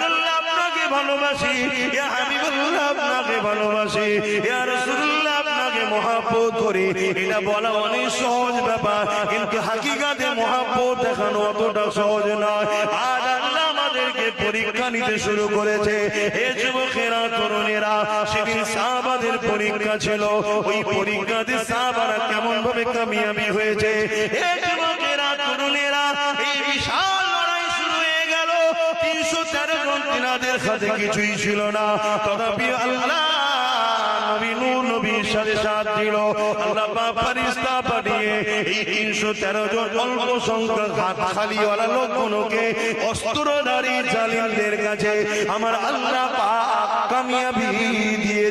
রাসূলুল্লাহ আপনাকে ভালোবাসি, ইয়া হাবিবুল্লাহ আপনাকে ভালোবাসি, ইয়া রাসূলুল্লাহ আপনাকে মহব্বত করি। এটা বলা অনেক সহজ ব্যাপার, কিন্তু হাকিকাতে মহব্বত দেখানো অতটা সহজ নয়। আর আল্লাহ আমাদেরকে পরীক্ষা নিতে শুরু করেছে। হে যুবকেরা, তরুণেরা, সেদিন সাহাবাদের পরীক্ষা ছিল। ওই পরীক্ষাতে সাহাবারা কেমন ভাবে কামিয়াবি হয়েছে। হে যুবকেরা, তরুণেরা, এই বিশাল লড়াই শুরু হয়ে গেল। 313 জন তিনাদের হাতে কিছুই ছিল না, তথাপি আল্লাহ নবী নূহ নবীর সাথে সাথ দিল। আল্লাহ পাক ফেরেশতা পাঠিয়ে এই 313 জন অল্প সংখ্যক হাত খালিওয়ালা লোকগুলোকে অস্ত্রধারী জালিমদের কাছে আমার আল্লাহ পাক কামিয়াবি দিয়ে